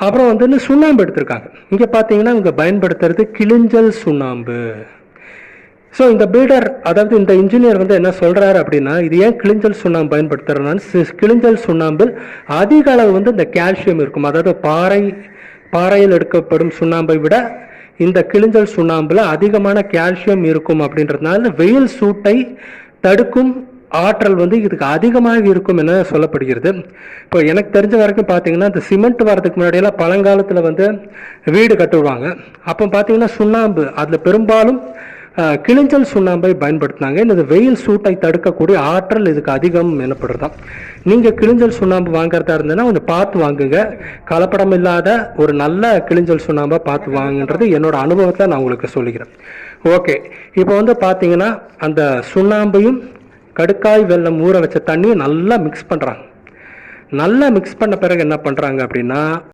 அப்புறம் வந்து சுண்ணாம்பு எடுத்திருக்காங்க. இங்கே பார்த்தீங்கன்னா இவங்க பயன்படுத்துறது கிளிஞ்சல் சுண்ணாம்பு. ஸோ இந்த பில்டர், அதாவது இந்த இன்ஜினியர் வந்து என்ன சொல்கிறாரு அப்படின்னா, இது ஏன் கிளிஞ்சல் சுண்ணாம்பு பயன்படுத்துறதுனால, கிளிஞ்சல் சுண்ணாம்பில் அதிக அளவு வந்து இந்த கால்சியம் இருக்கும். அதாவது பாறையில் எடுக்கப்படும் சுண்ணாம்பை விட இந்த கிளிஞ்சல் சுண்ணாம்பில் அதிகமான கால்சியம் இருக்கும் அப்படின்றதுனால வெயில் சூட்டை தடுக்கும் ஆற்றல் வந்து இதுக்கு அதிகமாக இருக்கும் என சொல்லப்படுகிறது. இப்போ எனக்கு தெரிஞ்ச வரைக்கும் பார்த்தீங்கன்னா, இந்த சிமெண்ட் வரதுக்கு முன்னாடியெல்லாம் பழங்காலத்தில் வந்து வீடு கட்டுவாங்க. அப்போ பார்த்தீங்கன்னா சுண்ணாம்பு அதில் பெரும்பாலும் கிளிஞ்சல் சுண்ணாம்பை பயன்படுத்தினாங்க. இந்த வெயில் சூட்டை தடுக்கக்கூடிய ஆற்றல் இதுக்கு அதிகம் எனப்படுறதான். நீங்கள் கிளிஞ்சல் சுண்ணாம்பு வாங்குறதா இருந்ததுன்னா கொஞ்சம் பார்த்து வாங்குங்க. கலப்படம் இல்லாத ஒரு நல்ல கிளிஞ்சல் சுண்ணாம்பை பார்த்து வாங்குன்றது என்னோட அனுபவத்தை நான் உங்களுக்கு சொல்லிக்கிறேன். ஓகே, இப்போ வந்து பார்த்தீங்கன்னா அந்த சுண்ணாம்பையும் கடுக்காய் வெல்லம் ஊற வச்ச தண்ணியை நல்லா மிக்ஸ் பண்ணுறாங்க. நல்லா மிக்ஸ் பண்ண பிறகு என்ன பண்ணுறாங்க அப்படின்னா,